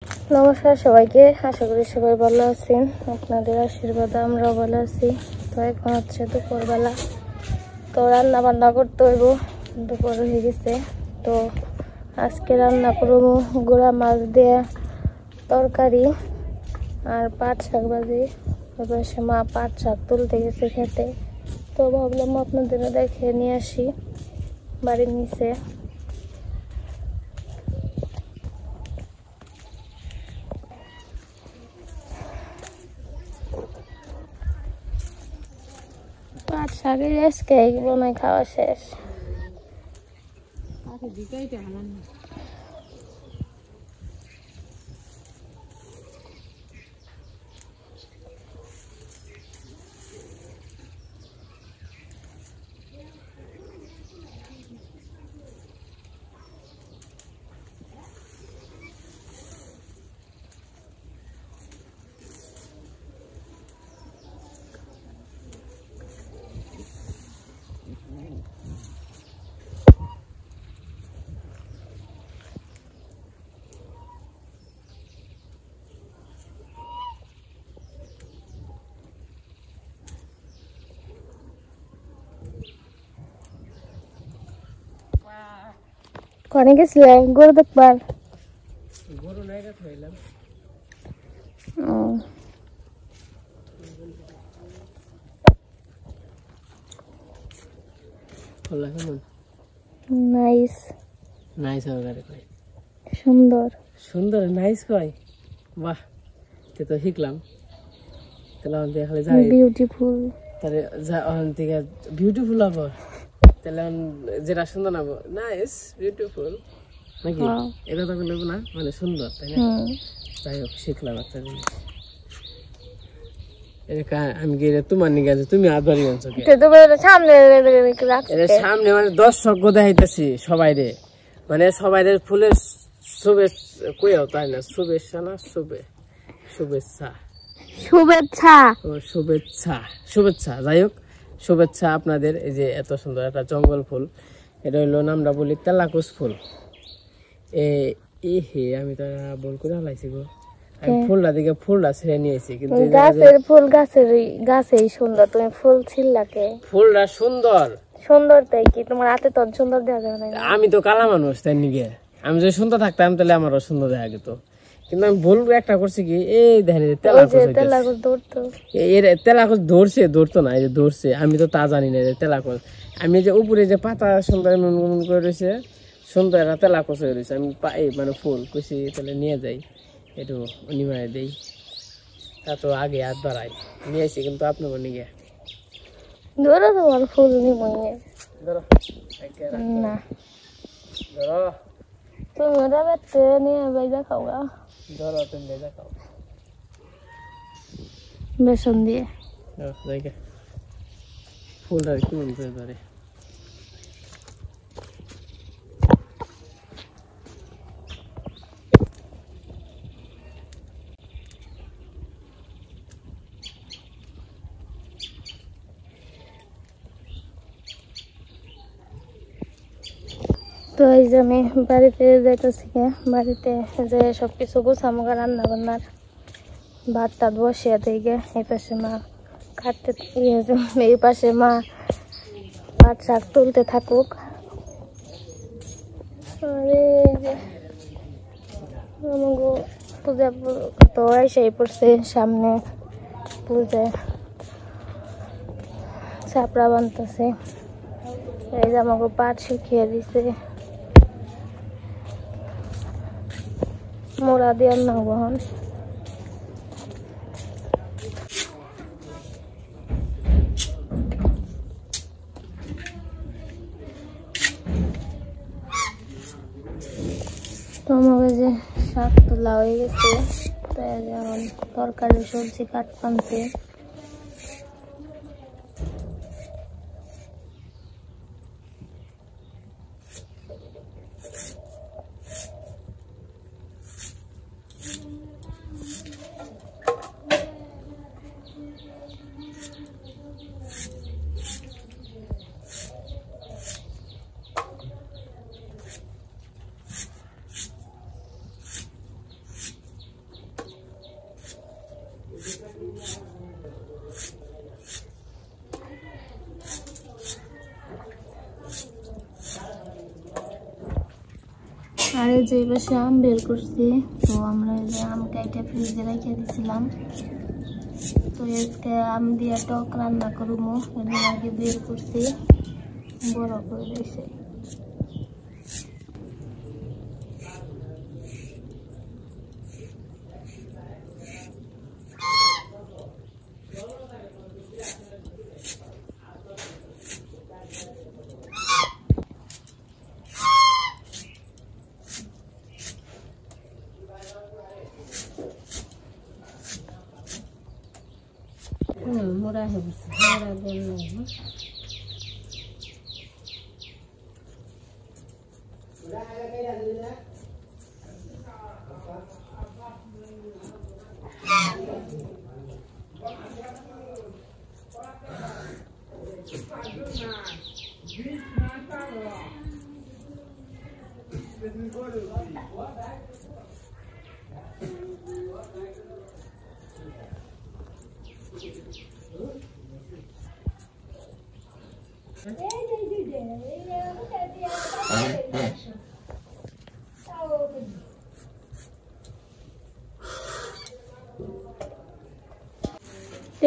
নমস্কার সবাইকে, আশা করি সবাই ভালো আছেন। আপনাদের আশীর্বাদে আমরাও ভালো আছি। তো এখন হচ্ছে দুপুরবেলা, তো রান্না বান্না করতে হইব, দুপুর হয়ে গেছে। তো আজকে রান্না করব গুড়া মাছ দিয়ে তরকারি আর পাট শাক ভাজি। এবার সে মা পাট শাক তুলতে গেছে খেতে, তো ভাবলাম আপনাদের দেখে নিয়ে আসি বাড়ির নিচে। পাট শাকের আজকে বনাই খাওয়া শেষ। কনে গেছিলে গরু দেখবার? গরু নাই রে থইলাম। ভালো কেমন? নাইস। নাইস হবে কই? সুন্দর। সুন্দর নাইস কই? বাহ, তে তো শিখলাম। তাহলে আমি খালি যাই বিউটিফুল। তাহলে যা অন থেকে বিউটিফুল হবে। তাহলে যেটা সুন্দর না নাইস বিউটিফুল নাকি? এটা তো বলবো না, মানে সুন্দর, তাই না? তাই শিখলাম একটা জিনিস। আমি গিয়ে তোমার নিয়ে গেছে, তুমি আদরি আনছো সামনে, মানে দর্শক দেখাইতেছি সবাই রে, মানে সবাই রে ফুলের শুভেচ্ছা কইও, তাই না? শুভেচ্ছা না শুভেচ্ছা শুভেচ্ছা শুভেচ্ছা শুভেচ্ছা যাই হোক, শুভেচ্ছা আপনাদের। এই যে এত সুন্দর একটা জঙ্গল ফুল, এটা হইলো আমরা বলি তেলাকুচ ফুল। আমি তো বল করে হালাইছি গো, আমি ফুলটা দিকে ফুলটা ছেড়ে নিয়েছি, কিন্তু গাছের ফুল গাছেই সুন্দর, তুমি ফুল ছিললাকে? ফুলটা সুন্দর সুন্দর তাই কি তোমার হাতে তো সুন্দর দেখা যাবে না? আমি তো কালা মানুষ, তাই নিগে আমি যদি সুন্দর থাকতাম তাহলে আমারও সুন্দর দেখা যেত, কিন্তু আমি বলবো একটা করছি কি, এই দেখেন তেলাকুচ ধরতো, এর তেলাকুচ ধরতো না, এই যে ধরছে, আমি তো তা জানি না যে তেলাকুচ। আমি যে উপরে যে পাতা সুন্দর করে রয়েছে, সুন্দর একটা তেলাকুচ হয়ে রয়েছে, আমি মানে ফুল কইছি তাহলে নিয়ে যাই, একটু নিমায় দেই, তা তো আগে হাত বাড়াই নিয়ে আসি, কিন্তু আপনার নিয়ে ধরো তোমার ফুল নিমে ধরো না, ধরো তুমি ওটা বেতে নিয়ে বেজা খাও গা, ধরো তুমি বেজা খাও বেসন দিয়ে। ফুলটা কেমন করে ধরে তো এই যে আমি বাড়িতে যাইতেছি, বাড়িতে যে সবকিছু গুছামুখা রান্না বান্নার ভাত টাত বসিয়ে থেকে, এই পাশে মা কাটতে, এই পাশে মা পাট শাক তুলতে থাকুক। আর এই যে পূজা তো এসেই পড়ছে, সামনে পূজায় চাপড়া বানতেছে। এই যে আমাকে পাট শুকিয়ে দিছে, মোড়া দিয়ে না বহন। তো আমাকে যে শাক তোলা হয়ে গেছে, তাই যেমন তরকারি সবজি কাট পানছে। যে পাশে আম বের করছি, তো আমরা এই যে আম কেটে ফ্রিজে রেখে দিয়েছিলাম। তো আজকে আম দিয়ে টক রান্না করবো, এর আগে বের করছি, বড় করে দিয়েছে। মোড়া হয়ে গেছে, মোড়া বললাম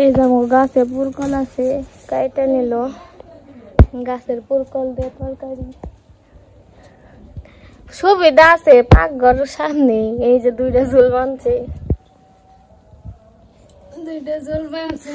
এই যেমন গাছে পুরকল আছে, কাইটা নিল, গাছের পুরকল দিয়ে তরকারি। সুবিধা আছে পাকঘরের সামনে, এই যে দুইটা ঝোল বানছে, দুইটা ঝোল বানছে।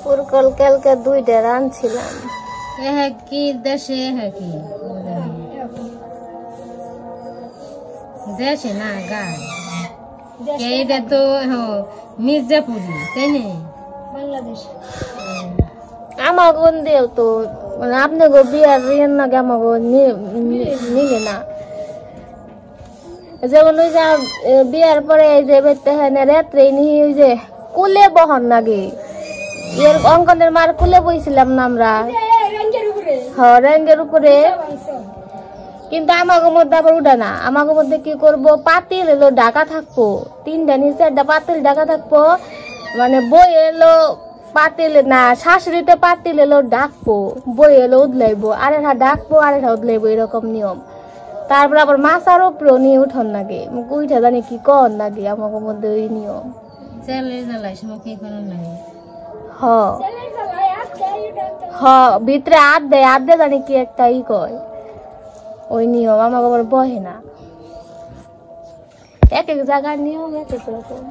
পুরকল কালকে দুইটা রানছিলাম। কি দেশে কি দেশে না গায়, এইটা তো মির্জাপুরি, তাই না? বাংলাদেশ। আমার কোন দেও তো আপনি গো বিয়ার রিয়েন না আমাকে নিলে না, যেমন ওই যে বিয়ার পরে এই যে বেরতে হয় না রাত্রে নিয়ে ওই যে কুলে বহন লাগে, এর অঙ্কনের মার কুলে বইছিলাম না আমরা, র্যাঙ্গের উপরে। কিন্তু আমাকে মধ্যে আবার উঠে না, আমাকে মধ্যে কি করবো, পাতিল এলো ঢাকা থাকবো, তিনটা নিচে একটা পাতিল ঢাকা থাকবো, মানে বই এলো পাতিল না, শাশুড়িতে পাতিল এলো ডাকবো, বই এলো উদলাইবো, আর একটা ডাকবো আর একটা উদলাইবো, এরকম নিয়ম। তারপর আবার মাছার উপরেও নিয়ে উঠন লাগে, উঠে জানি কি কর লাগে, আমাকে মধ্যে ওই নিয়ম। ভিতরে আধ দেয়, আধ দেয় জানি কি একটা ই কয়, ওই নিয়ম আমাকে আবার বহে না। এক এক জায়গার নিয়ম এক এক রকম।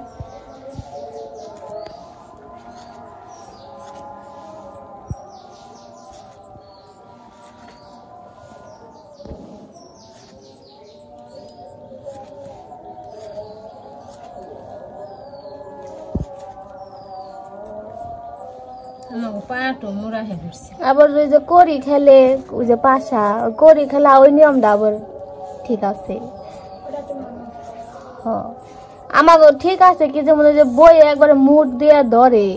আবার ওই যে করি খেলে, ওই যে পাশা করি খেলা, ওই নিয়মটা আবার ঠিক আছে। আমাকে ঠিক আছে কি, যেমন ওই যে বই একবারে মুড দিয়ে ধরে,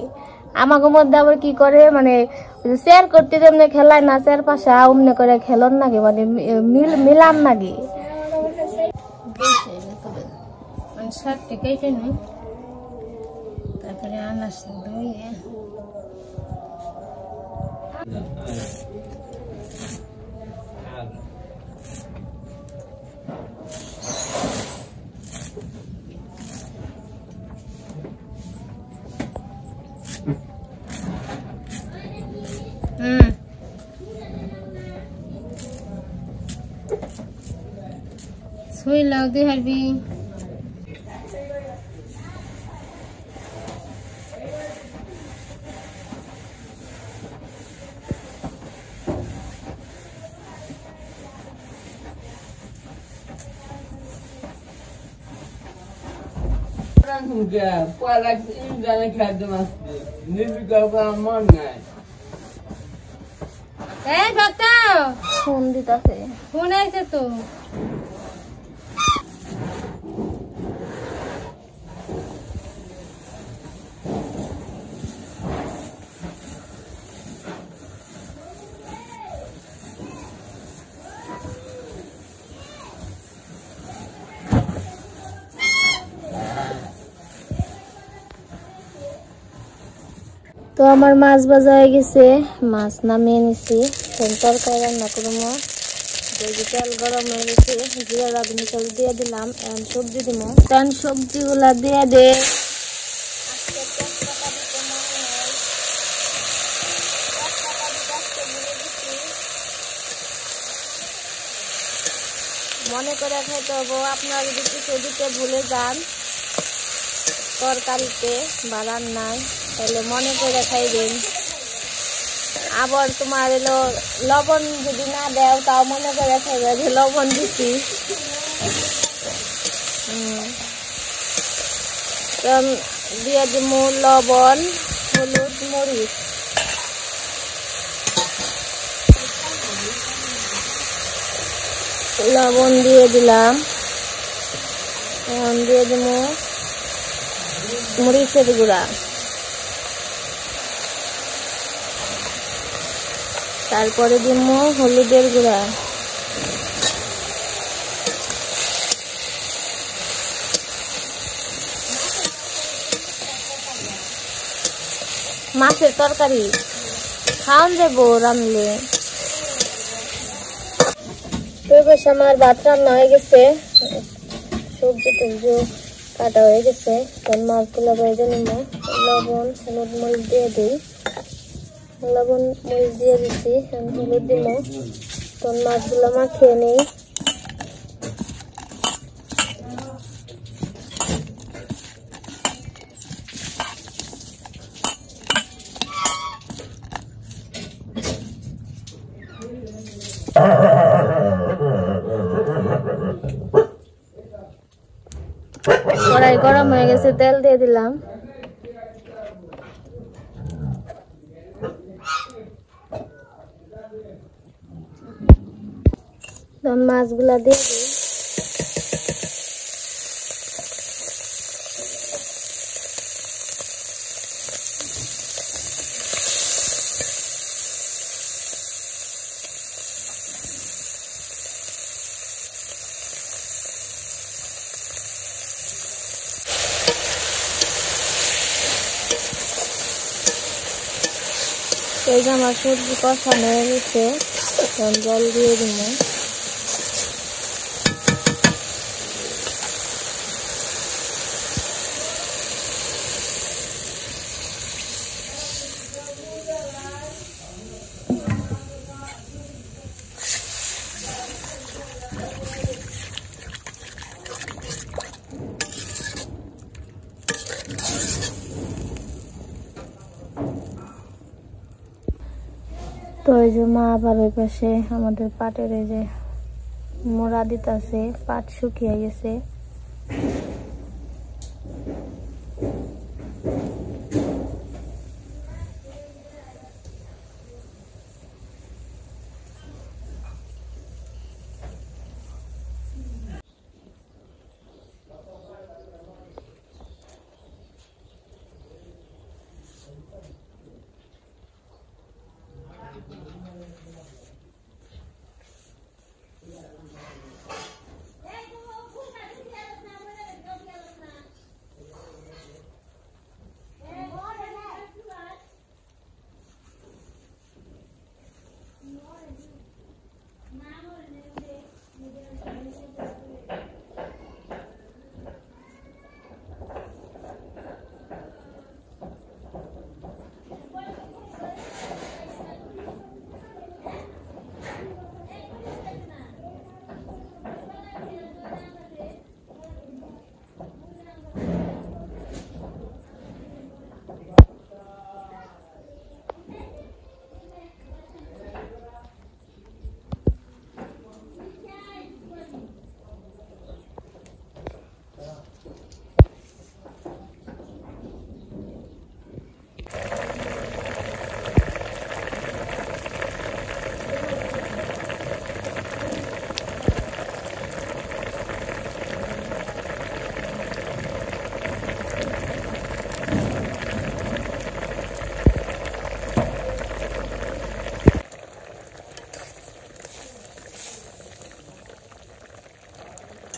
আমাকে মধ্যে আবার কি করে, মানে শেয়ার করতে যেমনি খেলায় না, চার পাশা অমনি করে খেলন নাকি, মানে মিলান নাকি। তারপরে আনাস ধুইয়ে ছুই লাউ দিয়ে হারবি। Pala, এই বাতা ফোন দিতাছে, ফোন আইছে তো। তো আমার মাছ ভাজা হয়ে গেছে, মাছ নামিয়ে নিছি। তরকারি রান্না করবো। তেল গরম হয়ে গেছে, জিরা রাঁধুনি চাল দিয়ে দিলাম। এখন সবজি দিব, কারণ সবজিগুলা দিয়ে দে। মনে করে খাইতে হবো। আপনারা যদি কিছু দিতে ভুলে যান তরকারিতে বা রান্নায়, তাহলে মনে করে খাইবেন। আবার তোমার এলো লবণ যদি না দেও তাও মনে করে খাইবে যে লবণ দিচ্ছি। দিয়ে দিব লবণ, হলুদ, মরিচ। লবণ দিয়ে দিলাম। এখন দিয়ে দিব মরিচের গুঁড়া, তারপরে দিব হলুদের গুঁড়া, মাছের তরকারি খাওয়ান দেবো রান্নলে। আমার ভাত রান্না হয়ে গেছে, সবজি টবজি কাটা হয়ে গেছে। মাছগুলো ভেজে নিব। লবণ হলুদ মরিচ দিয়ে দিই। লবণ মরিচ দিয়ে দিচ্ছি, হলুদ দিব। মাছগুলো মাখিয়ে নেই। কড়াই গরম হয়ে গেছে, তেল দিয়ে দিলাম। মাছগুলা দিয়ে দিই। এই যে আমার সবজি কষানো হয়ে গেছে, জল দিয়ে দিব। তো এই যে মা আবার ওই পাশে আমাদের পাটের এই যে মোড়া দিতেছে, পাট শুকিয়ে গেছে।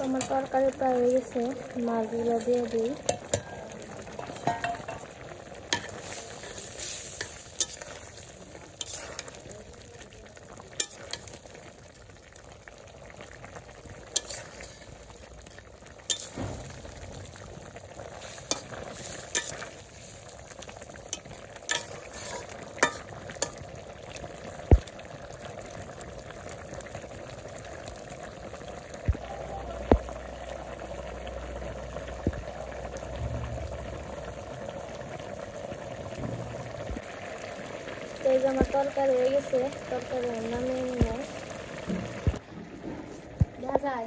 আমার তরকারি প্রায় হয়ে গেছে, মাছগুলো দিয়ে দিই। এই যে আমার তরকারি হয়ে গেছে, তরকারি নামিয়ে নিব। দেখা যায়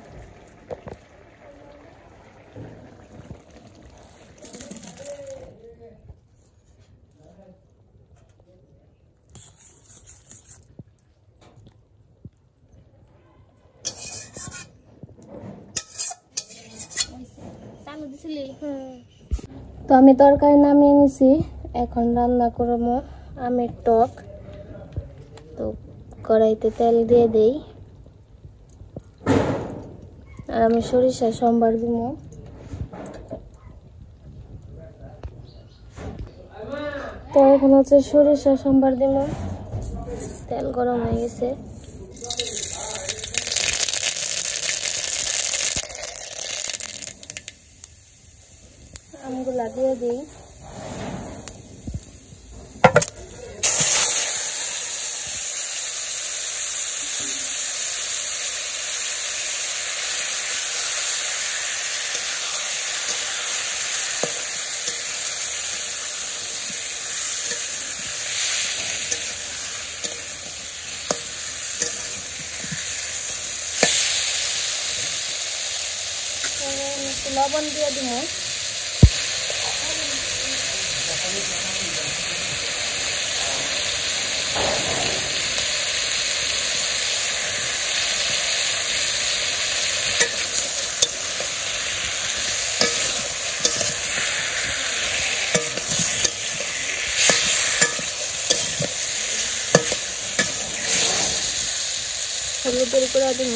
তো আমি তরকারি নামিয়ে নিছি, এখন রান্না করবো আমের টক। তো কড়াইতে তেল দিয়ে দেই, আর আমি সরিষা সম্বার দিব। তো এখন হচ্ছে সরিষা সম্বার দিব, তেল গরম হয়ে গেছে। আমগুলা দিয়ে দিই। লবণ দিয়ে দিব। হলুদের গুঁড়া দিব।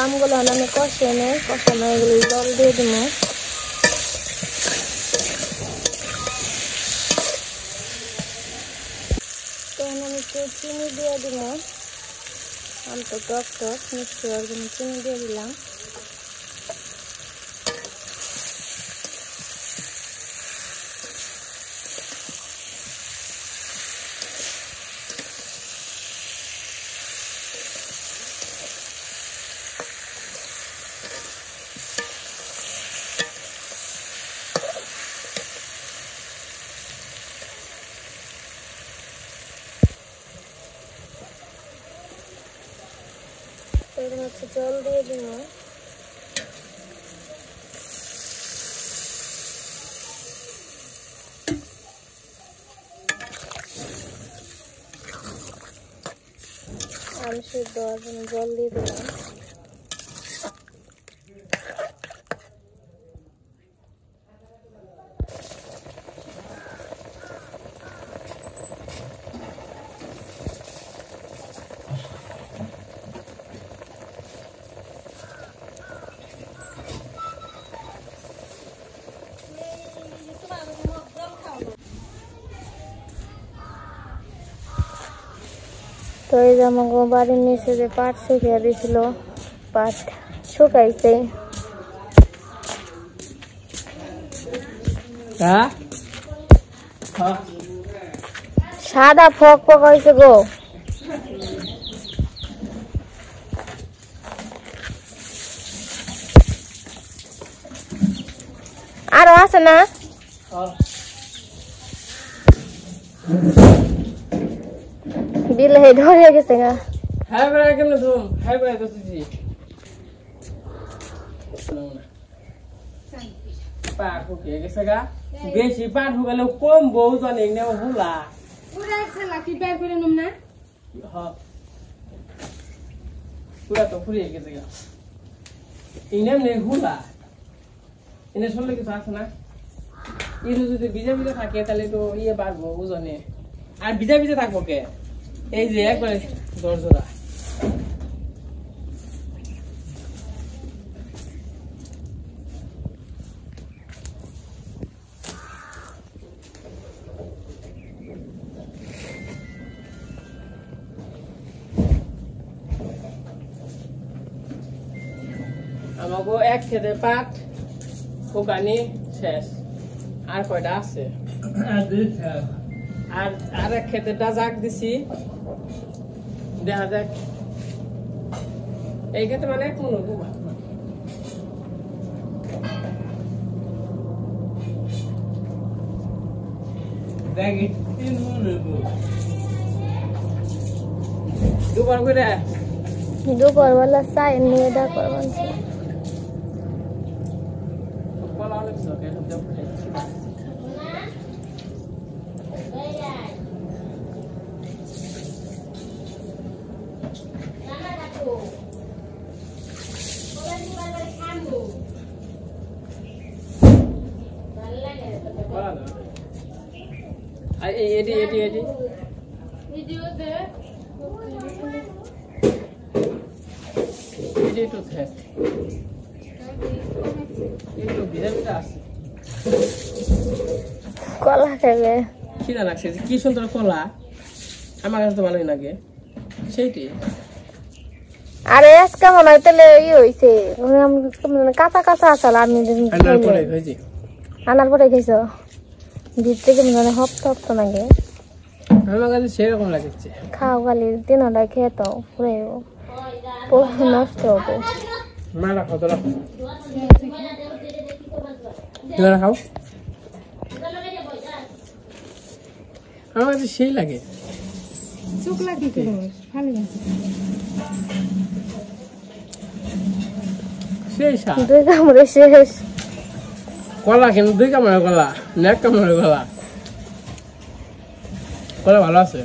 আমগুলো আমি কষে নেই, কষানো এগুলো জল দিয়ে দিব। তখন আমি একটু চিনি দিয়ে দিব, আম তো টক টক মিষ্টি হওয়ার জন্য চিনি দিয়ে দিলাম। জল দিয়ে দিব। আম সিদ্ধ হওয়ার জন্য জল দিয়ে দিলাম। তো এই যে আমাকে বাড়ির নিচে যে পাট শুকিয়ে দিয়েছিল, পাট শুকাইছে। সাদা ফক পকাইছে গো। আরো আছে না? বিলে ধরে গেছে গা। হ্যাঁ বেড়া কেমনে তুমি? হ্যাঁ বেড়া তো তুই পাট শুকিয়ে গেছে গা। বেশি পাট শুকালে কম বউ জানে না হুলা পুরা খেলা কি বের করে নম না। হ্যাঁ পুরা তো ফুরিয়ে গেছে গা। ইনাম নেই হুলা এনে শুনলে কিছু আছে না। এর যদি ভিজে ভিজে থাকে তাহলে তো ইয়ে বাড়বো ওজনে। আর ভিজা ভিজা থাকবো কে? এই যে একবারে দরজা আমাকে এক খেতে পাট শুকানি শেষ আর কয়টা আছে আর এক খেতেটা জাগ দিছি দেখা যাক এই খেতে মানে এক মনে দুবার করে দুপুরবেলা চাই নিয়ে দা করবেন এডি এডি এডি এডি তো থাক একটু ভিজা ভিজা আছে কলা খাবে খিদা লাগছে কি সুন্দর কলা আমার কাছে তো ভালোই লাগে সেইটাই আরে আজকে মনে হয় তাহলে ই হয়েছে কাঁচা কাঁচা আসল আমি আনার পরে খাইছ ভিত থেকে মানে হপ্তা হপ্তা লাগে আমার কাছে সেরকম লাগছে খাও খালি দিনটায় খেয়ে তো পুরে নষ্ট হবে মা রাখো তো রাখো খাও আমার কাছে সেই লাগে চোখ লাগে ভালো লাগে দুই কামড়ে শেষ কলা কিন্তু দুই কামড়ে কলা এক কামড়ে কলা কলা ভালো আছে